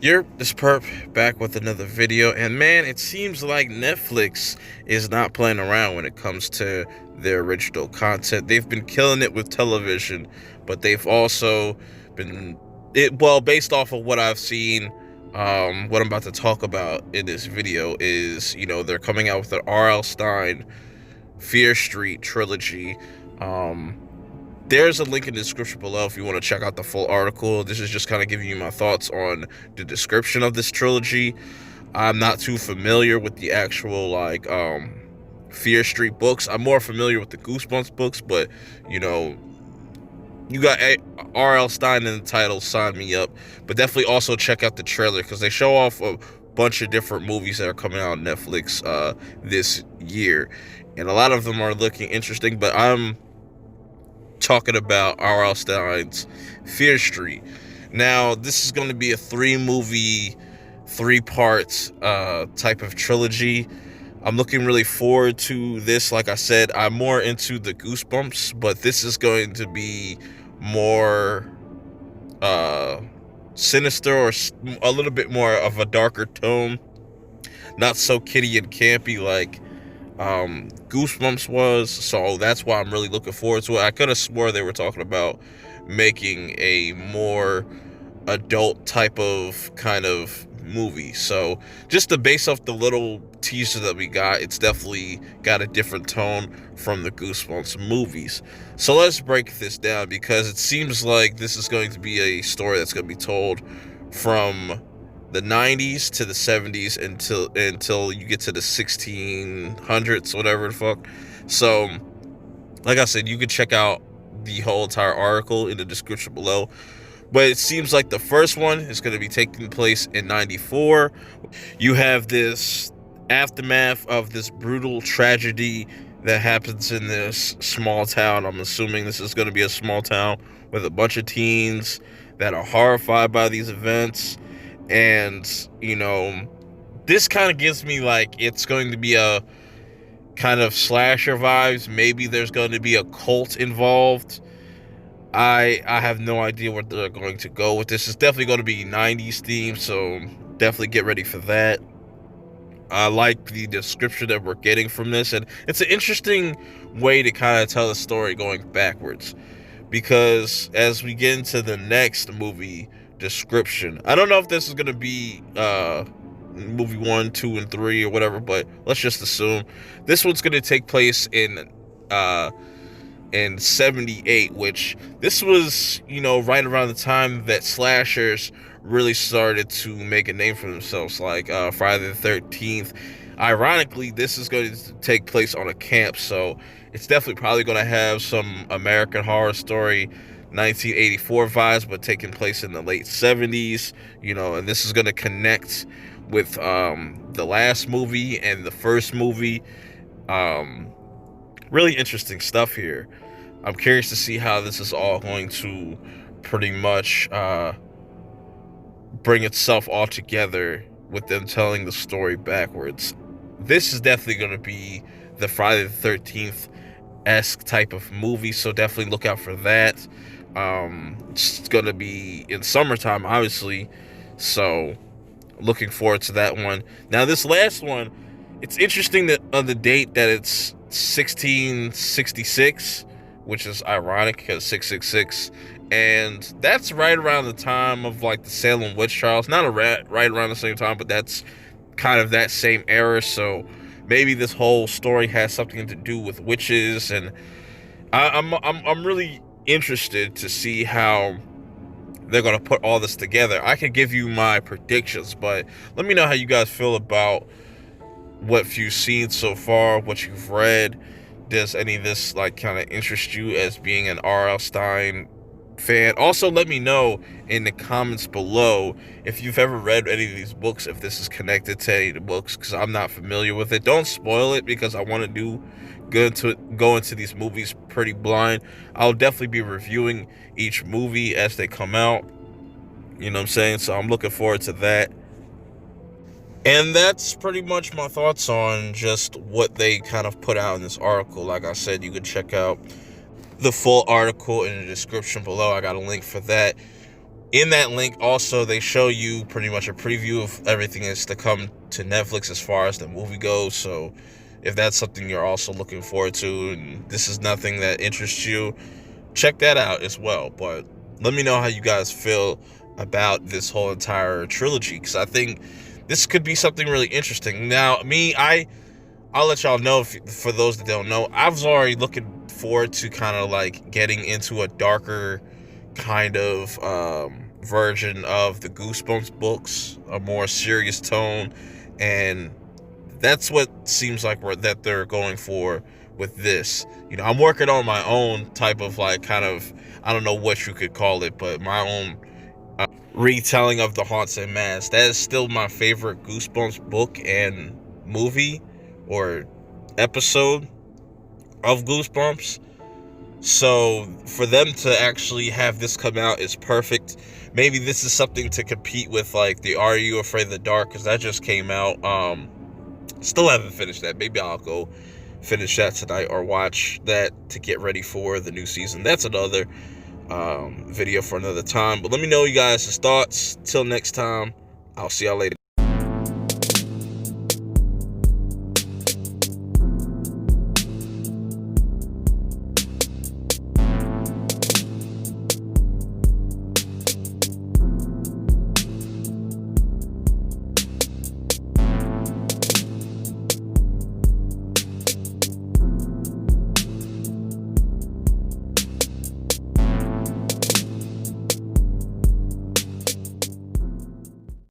This perp back with another video, and man, it seems like Netflix is not playing around when it comes to their original content. They've been killing it with television, but they've also been based off of what I've seen. What I'm about to talk about in this video is, they're coming out with the R.L Stine Fear Street trilogy. There's a link in the description below if you want to check out the full article. This is just kind of giving you my thoughts on the description of this trilogy. I'm not too familiar with the actual Fear Street books. I'm more familiar with the Goosebumps books, but you got R.L Stine in the title, sign me up. But definitely also check out the trailer because they show off a bunch of different movies that are coming out on Netflix this year, and a lot of them are looking interesting. But I'm talking about R.L Stine'S Fear Street. Now, this is going to be a 3-part type of trilogy. I'm looking really forward to this. Like I said, I'm more into the Goosebumps, but this is going to be more sinister, or a little bit more of a darker tone. Not so kiddie and campy like Goosebumps was, so that's why I'm really looking forward to it. I could have swore they were talking about making a more adult type of kind of movie. So just to base off the little teaser that we got, it's definitely got a different tone from the Goosebumps movies. So let's break this down, because it seems like this is going to be a story that's going to be told from the 90s to the 70s until you get to the 1600s, whatever the fuck. So like I said, you can check out the whole entire article in the description below. But it seems like the first one is going to be taking place in 94. You have this aftermath of this brutal tragedy that happens in this small town. I'm assuming this is going to be a small town with a bunch of teens that are horrified by these events. And, this kind of gives me like it's going to be a kind of slasher vibes. Maybe there's going to be a cult involved. I have no idea where they're going to go with this. It's definitely going to be 90s themed, so definitely get ready for that. I like the description that we're getting from this, and it's an interesting way to kind of tell the story going backwards, because as we get into the next movie description, I don't know if this is going to be movie 1, 2, and 3 or whatever, but let's just assume this one's going to take place in 78, which this was, right around the time that slashers really started to make a name for themselves, like Friday the 13th. Ironically, this is going to take place on a camp, so it's definitely probably going to have some American Horror Story 1984 vibes, but taking place in the late 70s, and this is going to connect with the last movie and the first movie. Really interesting stuff here. I'm curious to see how this is all going to pretty much bring itself all together with them telling the story backwards. This is definitely going to be the Friday the 13th-esque type of movie, so definitely look out for that. It's going to be in summertime, obviously, so looking forward to that one. Now, this last one, it's interesting that on the date that it's 1666, which is ironic because 666, and that's right around the time of like the Salem witch trials. Not right around the same time, but that's kind of that same era. So maybe this whole story has something to do with witches, and I'm really interested to see how they're going to put all this together. I can give you my predictions, but let me know how you guys feel about what you've seen so far, what you've read. Does any of this kind of interest you as being an R.L Stine fan? Also, let me know in the comments below if you've ever read any of these books, if this is connected to any of the books, because I'm not familiar with it. Don't spoil it, because I want to go into these movies pretty blind. I'll definitely be reviewing each movie as they come out, you know what I'm saying? So I'm looking forward to that. And that's pretty much my thoughts on just what they kind of put out in this article. Like I said, you can check out the full article in the description below. I got a link for that. In that link, also, they show you pretty much a preview of everything that's to come to Netflix as far as the movie goes. So if that's something you're also looking forward to, and this is nothing that interests you, check that out as well. But let me know how you guys feel about this whole entire trilogy, because I think this could be something really interesting. Now, I'll let y'all know, for those that don't know, I was already looking forward to kind of like getting into a darker kind of version of the Goosebumps books, a more serious tone, and that's what seems like that they're going for with this. You know, I'm working on my own type of like kind of, I don't know what you could call it, but my own retelling of the Haunted Mask. That is still my favorite Goosebumps book and movie or episode of Goosebumps. So for them to actually have this come out is perfect. Maybe this is something to compete with like the Are You Afraid of the Dark, because that just came out. Still haven't finished that. Maybe I'll go finish that tonight or watch that to get ready for the new season. That's another video for another time. But let me know you guys' thoughts. Till next time, I'll see y'all later.